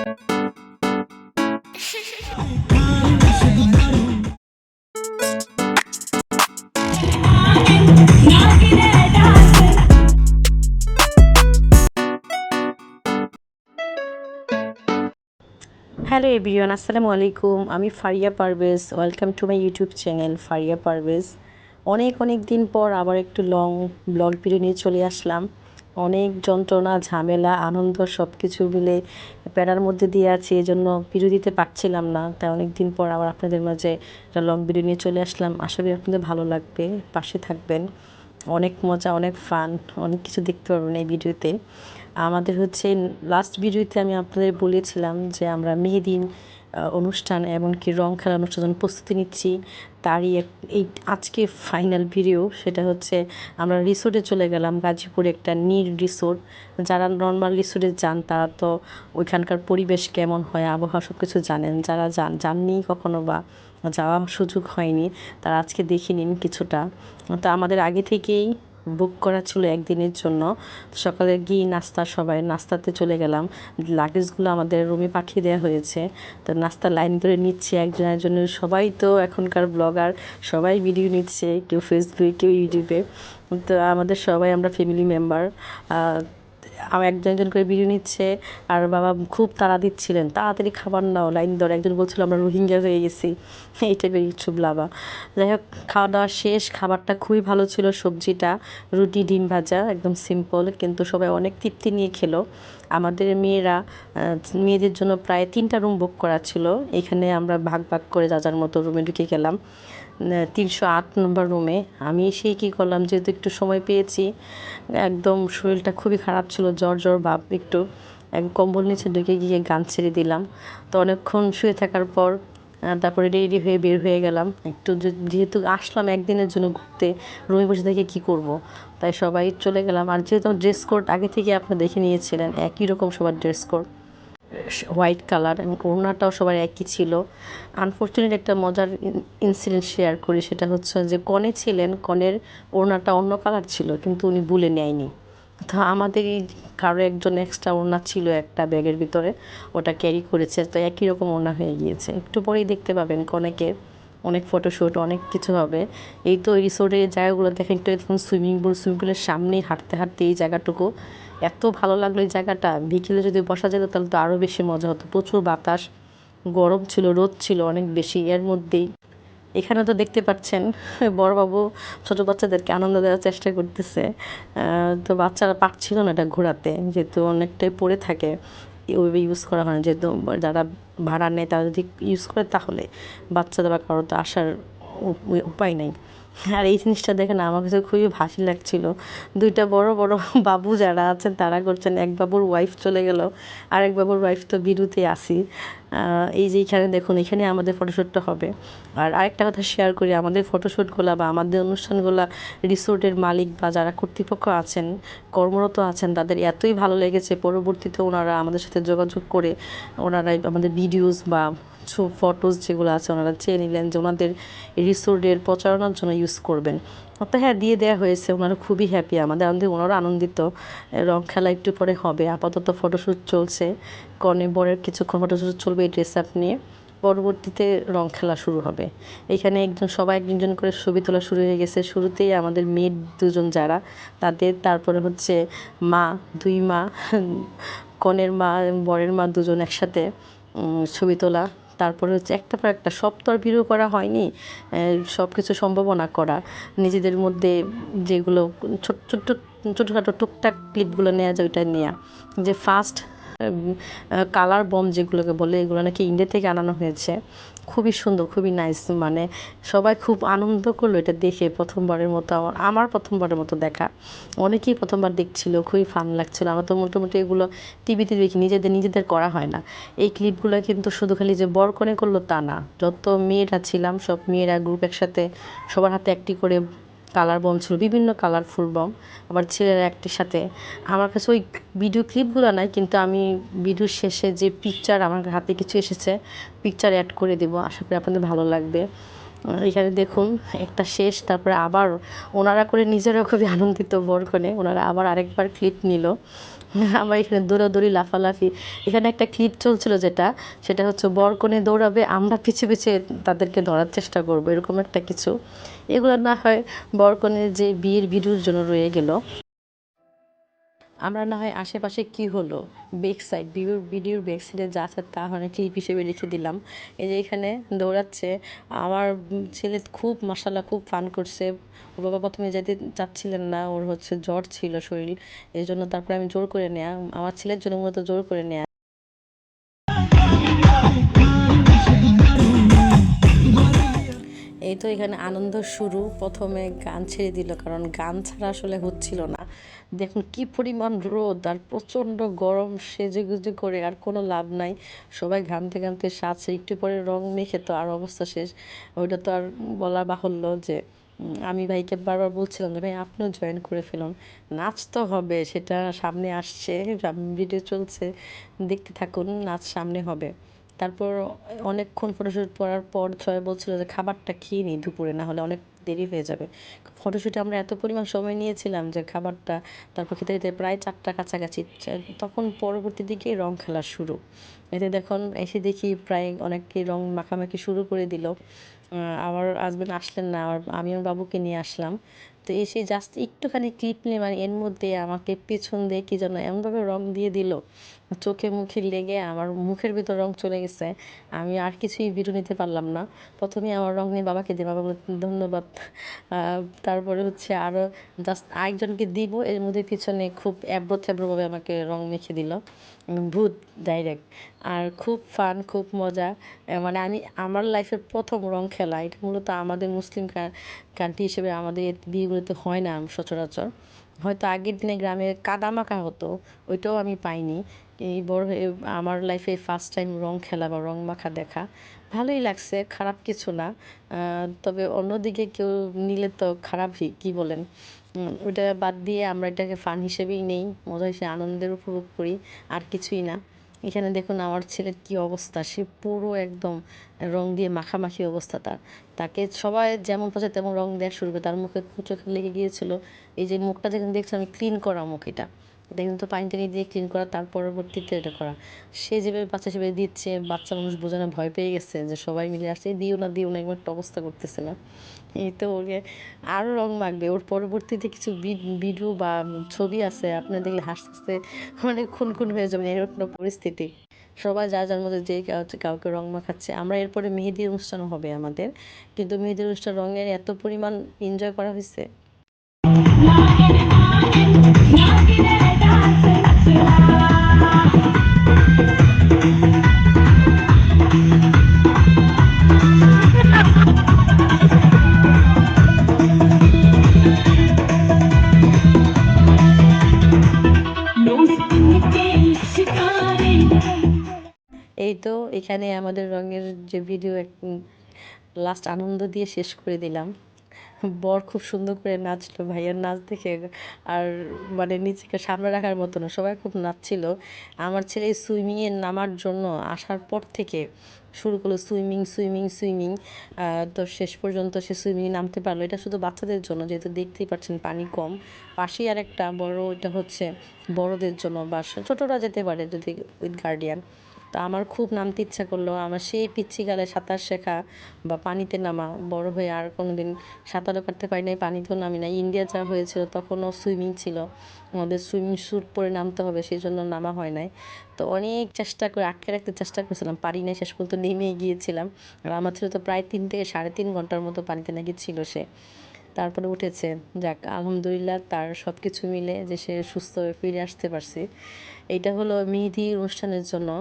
Hello everyone, আসসালামু আলাইকুম। আমি Faria Parvez. Welcome to my YouTube channel Faria Parvez. অনেক দিন পর আবার একটু লং ব্লগ ভিডিও নিয়ে চলে আসলাম। অনেক যন্ত্রণা, ঝামেলা, আনন্দ সব কিছু মিলে প্যারার মধ্যে দিয়ে আছি, এই জন্য ভিডিও দিতে পারছিলাম না। তাই অনেক দিন পর আবার আপনাদের মাঝে একটা লং ভিডিও নিয়ে চলে আসলাম। আশা করি আপনাদের ভালো লাগবে, পাশে থাকবেন। অনেক মজা, অনেক ফান, অনেক কিছু দেখতে পারবেন এই ভিডিওতে। আমাদের হচ্ছে লাস্ট ভিডিওতে আমি আপনাদের বলেছিলাম যে আমরা মেহেদি অনুষ্ঠান এমনকি রং খেলা অনুষ্ঠান প্রস্তুতি নিচ্ছি, তারই এই আজকে ফাইনাল ভিডিও। সেটা হচ্ছে আমরা রিসোর্টে চলে গেলাম, গাজীপুরে একটা নীর রিসোর্ট। যারা নর্মাল রিসোর্টে যান তারা তো ওইখানকার পরিবেশ কেমন হয়, আবহাওয়া সব কিছু জানেন। যারা যাননি কখনো বা যাওয়ার সুযোগ হয়নি তারা আজকে দেখে নিন কিছুটা। তো আমাদের আগে থেকেই বুক করা ছিল একদিনের জন্য। সকালে গিয়ে সবাই নাস্তাতে চলে গেলাম। লাগেজগুলো আমাদের রুমে পাঠিয়ে দেওয়া হয়েছে। তো নাস্তা লাইন ধরে নিচ্ছে একজন একজনের। সবাই তো এখনকার ব্লগার, সবাই ভিডিও নিচ্ছে, কেউ ফেসবুকে কেউ ইউটিউবে। তো আমাদের সবাই আমরা ফ্যামিলি মেম্বার একজন একজন করে ভিডিও নিচ্ছে। আর বাবা খুব তাড়া দিচ্ছিলেন, তাড়াতাড়ি খাবার নাও, লাইন ধরে। একজন বলছিল আমরা রোহিঙ্গা হয়ে গেছি, এই টাইপের কিছু ব্লাবা। যাই হোক, খাওয়া দাওয়া শেষ। খাবারটা খুবই ভালো ছিল। সবজিটা রুটি ডিম ভাজা, একদম সিম্পল, কিন্তু সবাই অনেক তৃপ্তি নিয়ে খেলো। আমাদের মেয়েদের জন্য প্রায় 3টা রুম বুক করা ছিল। এখানে আমরা ভাগ ভাগ করে যার মতো রুমে ঢুকে গেলাম 308 নম্বর রুমে। আমি সেই কী করলাম, যেহেতু একটু সময় পেয়েছি, একদম শরীরটা খুবই খারাপ ছিল, জ্বর ভাব একটু, কম্বল নিচে ঢুকে গিয়ে গান ছেড়ে দিলাম। তো অনেকক্ষণ শুয়ে থাকার পর তারপরে রেডি হয়ে বের হয়ে গেলাম একটু। যেহেতু আসলাম একদিনের জন্য ঘুরতে, রুমে বসে থেকে কী করব, তাই সবাই চলে গেলাম। আর যেহেতু ড্রেস কোড আগে থেকে আপনারা দেখে নিয়েছিলেন, একই রকম সবার ড্রেস কোড, হোয়াইট কালার, এবং ওড়নাটাও সবার একই ছিল। আনফর্চুনেট একটা মজার ইনসিডেন্ট শেয়ার করি, সেটা হচ্ছে যে কনে ছিলেন, কনের ওড়নাটা অন্য কালার ছিল, কিন্তু উনি ভুলে নেয়নি। তো আমাদেরই কারো একজন এক্সট্রা ওড়না ছিল একটা ব্যাগের ভিতরে, ওটা ক্যারি করেছে। তো একই রকম ওড়না হয়ে গিয়েছে। একটু পরেই দেখতে পাবেন কনেকে অনেক ফটোশ্যুট, অনেক কিছু হবে। এই তো রিসোর্টের জায়গাগুলো দেখেন, একটু এখন সুইমিং পুলের সামনেই হাঁটতে হাঁটতে এই জায়গাটুকু এত ভালো লাগলো। এই জায়গাটা বিকেলে যদি বসা যেত তাহলে তো আরও বেশি মজা হতো। প্রচুর বাতাস, গরম ছিল, রোদ ছিল অনেক বেশি। এর মধ্যেই এখানে তো দেখতে পাচ্ছেন বড়বাবু ছোটো বাচ্চাদেরকে আনন্দ দেওয়ার চেষ্টা করতেছে। তো বাচ্চারা পারছিল না এটা ঘোরাতে, যেহেতু অনেকটাই পড়ে থাকে, ওইভাবে ইউজ করা হয় না। যেহেতু যারা ভাড়া নেয় তারা যদি ইউজ করে তাহলে বাচ্চাদের বা কারো তো আসার উপায় নেই। আর এই জিনিসটা দেখেন আমার কাছে খুবই হাসি লাগছিল। 2টা বড় বাবু যারা আছেন তারা করছেন, এক বাবুর ওয়াইফ চলে গেল, আরেক বাবুর ওয়াইফ তো বিরুতে আসি। এই যে এখানে দেখুন, এখানে আমাদের ফটোশ্যুটটা হবে। আর আরেকটা কথা শেয়ার করি, আমাদের ফটোশ্যুটগুলো বা আমাদের অনুষ্ঠানগুলো রিসোর্টের মালিক বা যারা কর্তৃপক্ষ আছেন, কর্মরত আছেন, তাদের এতই ভালো লেগেছে, পরবর্তীতে ওনারা আমাদের সাথে যোগাযোগ করে ওনারা আমাদের ভিডিওস বা ফটোস যেগুলো আছে ওনারা চেয়ে নিলেন যে ওনাদের রিসোর্টের প্রচারণার জন্য ইউজ করবেন। তো হ্যাঁ, দিয়ে দেওয়া হয়েছে। ওনারা খুবই হ্যাপি, ওনারা আনন্দিত। রং খেলা একটু পরে হবে, আপাতত ফটোশ্যুট চলছে। কনে বরের কিছুক্ষণ ফটোশ্যুট চলবে এই ড্রেস আপ নিয়ে, পরবর্তীতে রং খেলা শুরু হবে। এখানে সবাই একজন করে ছবি তোলা শুরু হয়ে গেছে। শুরুতেই আমাদের মেয়ে 2জন যারা তাদের, তারপরে হচ্ছে মা, 2 মা, কনের মা বরের মা 2জন একসাথে ছবি তোলা। তারপরে হচ্ছে একটার পর একটা, সব তো আর ভিডিও করা হয়নি, সব কিছু সম্ভাবনা করা, নিজেদের মধ্যে যেগুলো ছোটোখাটো টুকটাক ক্লিপগুলো নেওয়া যায় ওইটা নেওয়া। যে ফার্স্ট কালার বম যেগুলোকে বলে, এগুলো নাকি ইন্ডিয়া থেকে আনানো হয়েছে। খুবই সুন্দর, খুবই নাইস। মানে সবাই খুব আনন্দ করলো এটা দেখে। প্রথমবারের মতো আমার প্রথমবারের মতো দেখা, অনেকেই প্রথমবার দেখছিল, খুবই ফান লাগছিল। আমরা তো মোটামুটি এগুলো টিভিতে দেখি, নিজেদের করা হয় না। এই ক্লিপগুলো কিন্তু শুধু খালি যে বর কনে করলো তা না, যত মেয়েরা ছিলাম সব মেয়েরা গ্রুপ একসাথে, সবার হাতে একটি করে কালার বম ছিল, বিভিন্ন কালারফুল বম। আবার ছেলেরা একটির সাথে, আমার কাছে ওই ভিডিও ক্লিপগুলো নাই, কিন্তু আমি ভিডিও শেষে যে পিকচার আমার হাতে কিছু এসেছে, পিকচার অ্যাড করে দেবো, আশা করি আপনাদের ভালো লাগবে। এখানে দেখুন একটা শেষ, তারপরে আবার ওনারা করে নিজেরাও খুবই আনন্দিত বর কনে, ওনারা আবার আরেকবার ক্লিপ নিল। আবার এখানে দৌড়াদৌড়ি লাফালাফি। এখানে একটা ক্লিপ চলছিল সেটা হচ্ছে বরকনে দৌড়াবে, আমরা পিছে পিছে তাদেরকে ধরার চেষ্টা করবো, এরকম একটা কিছু। এগুলো না হয় বরকনের যে বিয়ের ভিডিওর জন্য রয়ে গেল। আমরা না হয় আশেপাশে কি হলো ব্যাক সাইড ভিডিওর ব্যাক সাইডে যা আছে তা হয় ক্লিপ হিসেবে রেখে দিলাম। এই যে এখানে দৌড়াচ্ছে আমার ছেলে, খুব মাশাআল্লাহ খুব ফান করছে। ওর বাবা প্রথমে যেতে চাচ্ছিলেন না, ওর হচ্ছে জ্বর ছিল শরীর, এই জন্য তারপরে আমি জোর করে নেয়া, আমার ছেলের জন্য মূলত জোর করে নেয়া। এই তো এখানে আনন্দ শুরু, প্রথমে গান ছেড়ে দিল, কারণ গান ছাড়া আসলে হচ্ছিল না। দেখুন কি পরিমাণ রোদ আর প্রচণ্ড গরম, সেজেগুজে করে আর কোনো লাভ নাই। সবাই ঘামতে ঘামতে সাজছে, একটু পরে রং মেখে তো আর অবস্থা শেষ। ওইটা তো আর বলা বাহুল্য যে আমি ভাইকে বারবার বলছিলাম যে ভাই আপনিও জয়েন করে ফেলুন, নাচ তো হবে, সেটা সামনে আসছে, ভিডিও চলছে, দেখতে থাকুন, নাচ সামনে হবে। তারপর অনেকক্ষণ ফটোশ্যুট করার পর সবাই বলছিল যে খাবারটা খেয়ে নিই দুপুরে, না হলে অনেক দেরি হয়ে যাবে। ফটোশ্যুটে আমরা এত পরিমাণ সময় নিয়েছিলাম যে খাবারটা তারপর খেতে খেতে প্রায় 4টা কাছাকাছি। তখন পরবর্তী দিকে রং খেলা শুরু। এতে দেখুন এসে দেখি প্রায় অনেকে রং মাখামাখি শুরু করে দিল। আমার হাজব্যান্ড আসলেন না, আমি আমার বাবুকে নিয়ে আসলাম। তো এসে জাস্ট একটুখানি ক্লিপ নিয়ে, মানে এর মধ্যে আমাকে পেছন দিয়ে কি যেন এমনভাবে রং দিয়ে দিল, চোখে মুখে লেগে আমার মুখের ভিতর রং চলে গেছে। আমি আর কিছুই ভিডিও নিতে পারলাম না। প্রথমে আমার রং নিয়ে বাবাকে দিয়ে, বাবা বলল ধন্যবাদ। তারপরে হচ্ছে আরও জাস্ট আরেকজনকে দিব, এর মধ্যে পিছনে খুব অ্যাব্রো থ্যাব্রোভাবে আমাকে রং মেখে দিল, ভূত ডাইরেক্ট। আর খুব ফান, খুব মজা। মানে আমি আমার লাইফের প্রথম রং খেলা, এটা মূলত আমাদের মুসলিম কান্ট্রি হিসেবে আমাদের বিয়েগুলোতে হয় না সচরাচর। হয়তো আগের দিনে গ্রামে কাদা মাখা হতো, ওইটাও আমি পাইনি। এই বড় হয়ে আমার লাইফে ফার্স্ট টাইম রং খেলা বা রং মাখা দেখা, ভালোই লাগছে, খারাপ কিছু না। তবে অন্যদিকে কেউ নিলে তো খারাপই, কী বলেন? ওটা বাদ দিয়ে আমরা এটাকে ফান হিসেবেই নেই, মজা হিসেবে আনন্দের উপভোগ করি, আর কিছুই না। এখানে দেখুন আমার ছেলের কী অবস্থা, সে পুরো একদম রং দিয়ে মাখামাখি অবস্থা তার। তাকে সবাই যেমন পাচ্ছে তেমন রং দেওয়া শুরু করে, তার মুখে চোখে লেগে গিয়েছিল। এই যে মুখটা যেখানে দেখছি আমি, ক্লিন করা মুখ এটা কিন্তু পানি টানি দিয়ে ক্লিন করা, তার পরবর্তীতে এটা করা। সে যেভাবে বাচ্চা সেভাবে দিচ্ছে, বাচ্চা মানুষ বোঝানো ভয় পেয়ে গেছে যে সবাই মিলে আসছে, দিও না এমন একটা অবস্থা করতেছে না। এই তো ওকে আরও রং মাখবে। ওর পরবর্তীতে কিছু ভিডিও বা ছবি আছে, আপনার দেখলে হাসতে হাসতে মানে খুন হয়ে যাবেন, এরকম পরিস্থিতি। সবাই যার যার মধ্যে যে কাউকে রং মাখাচ্ছে। আমরা এরপরে মেহেদির অনুষ্ঠানও হবে আমাদের, কিন্তু মেহেদির অনুষ্ঠান রঙের এত পরিমাণ এনজয় করা হয়েছে। এই তো এখানে আমাদের রঙের যে ভিডিও লাস্ট আনন্দ দিয়ে শেষ করে দিলাম। বর খুব সুন্দর করে নাচলো, ভাইয়ার নাচ দেখে আর মানে নিজেকে সামনে রাখার মতো না, সবাই খুব নাচছিল। আমার ছেলে সুইমিংয়ে নামার জন্য আসার পর থেকে শুরু করলো সুইমিং সুইমিং সুইমিং। তো শেষ পর্যন্ত সে সুইমিংয়ে নামতে পারলো। এটা শুধু বাচ্চাদের জন্য, যেহেতু দেখতেই পাচ্ছেন পানি কম। পাশেই আর একটা বড়, এটা হচ্ছে বড়দের জন্য, বা ছোটরা যেতে পারে যদি উইথ গার্ডিয়ান। তো আমার খুব নামতে ইচ্ছা করলো, আমার সেই পিচ্ছিকালে সাঁতার শেখা বা পানিতে নামা, বড় হয়ে আর কোনো দিন সাঁতারও কাটতে পারি নাই, পানিতেও নামি নাই। ইন্ডিয়া যা হয়েছিল তখনও সুইমিং ছিল, আমাদের সুইমিং স্যুট পরে নামতে হবে, সেই জন্য নামা হয় নাই। তো অনেক চেষ্টা করে আটকে রাখতে চেষ্টা করেছিলাম, পারি নাই, শেষ পর্যন্ত নেমেই গিয়েছিলাম। আর আমার ছিল তো প্রায় 3 থেকে 3.5 ঘন্টার মতো পানিতে নাকি ছিল সে, তারপরে উঠেছে। যাক আলহামদুলিল্লাহ, তার সব কিছু মিলে যে সে সুস্থ হয়ে ফিরে আসতে পারছি। এইটা হলো মেহেদি অনুষ্ঠানের জন্য,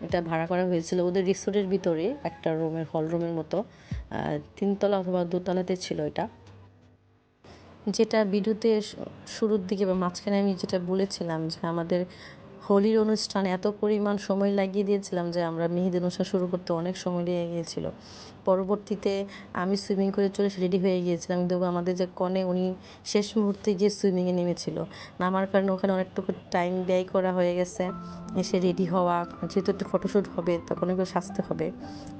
এটা ভাড়া করা হয়েছিল ওদের রিসোর্টের ভিতরে, একটা রুমের, হল রুমের মতো, 3তলা অথবা 2তলাতে ছিল এটা। যেটা ভিডিওতে শুরুর দিকে বা মাঝখানে আমি যেটা বলেছিলাম যে আমাদের হোলির অনুষ্ঠানে এত পরিমাণ সময় লাগিয়ে দিয়েছিলাম যে আমরা মেহেদি অনুষ্ঠান শুরু করতে অনেক সময় লেগে গিয়েছিল। পরবর্তীতে আমি সুইমিং করে চলে এসে রেডি হয়ে গিয়েছিলাম, কিন্তু আমাদের যে কনে উনি শেষ মুহূর্তে গিয়ে সুইমিংয়ে নেমেছিল। নামার কারণে ওখানে অনেকটুকু টাইম ব্যয় করা হয়ে গেছে, এসে রেডি হওয়া, যেহেতু একটু ফটোশ্যুট হবে তখন একটু সাজতে হবে।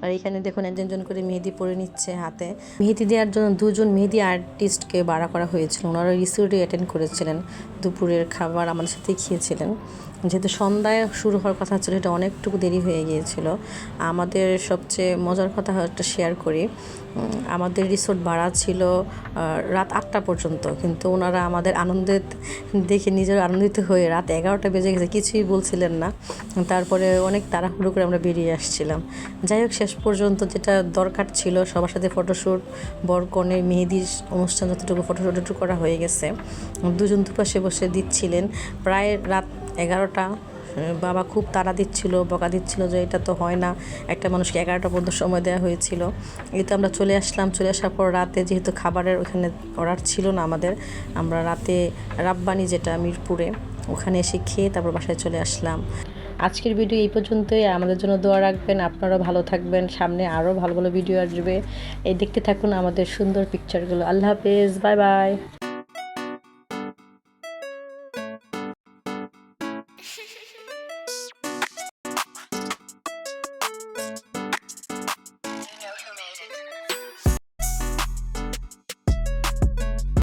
আর এখানে দেখুন একজন করে মেহেদি পরে নিচ্ছে হাতে। মেহেদি দেওয়ার জন্য দুজন মেহেদি আর্টিস্টকে ভাড়া করা হয়েছিল, ওনারা রিসোর্টে অ্যাটেন্ড করেছিলেন, দুপুরের খাবার আমাদের সাথেই খেয়েছিলেন। যেহেতু সন্ধ্যায় শুরু হওয়ার কথা ছিল, এটা অনেকটুকু দেরি হয়ে গিয়েছিল। আমাদের সবচেয়ে মজার কথা একটা শেয়ার করি। আমাদের রিসোর্ট ভাড়া ছিল রাত 8টা পর্যন্ত, কিন্তু ওনারা আমাদের আনন্দের দেখে নিজের আনন্দিত হয়ে রাত 11টা বেজে গেছে, কিছুই বলছিলেন না। তারপরে অনেক তাড়াহুড়ো করে আমরা বেরিয়ে আসছিলাম। যাই হোক, শেষ পর্যন্ত যেটা দরকার ছিল সবার সাথে ফটোশ্যুট, বর কনের মেহেদির অনুষ্ঠান যতটুকু ফটোশ্যুট করা হয়ে গেছে। দুজন দুপাশে বসে দিচ্ছিলেন, প্রায় রাত 11টা। বাবা খুব তাড়া দিচ্ছিল, বকা দিচ্ছিল যে এটা তো হয় না, একটা মানুষকে 11টা পর্যন্ত সময় দেওয়া হয়েছিল। এই তো আমরা চলে আসলাম। চলে আসার পর রাতে যেহেতু খাবারের ওখানে অর্ডার ছিল না আমাদের, আমরা রাতে রাব্বানি যেটা মিরপুরে, ওখানে এসে খেয়ে তারপর বাসায় চলে আসলাম। আজকের ভিডিও এই পর্যন্তই। আমাদের জন্য দোয়া রাখবেন, আপনারাও ভালো থাকবেন, সামনে আরও ভালো ভালো ভিডিও আসবে। এই দেখতে থাকুন আমাদের সুন্দর পিকচারগুলো। আল্লাহ হাফেজ, বাই বাই।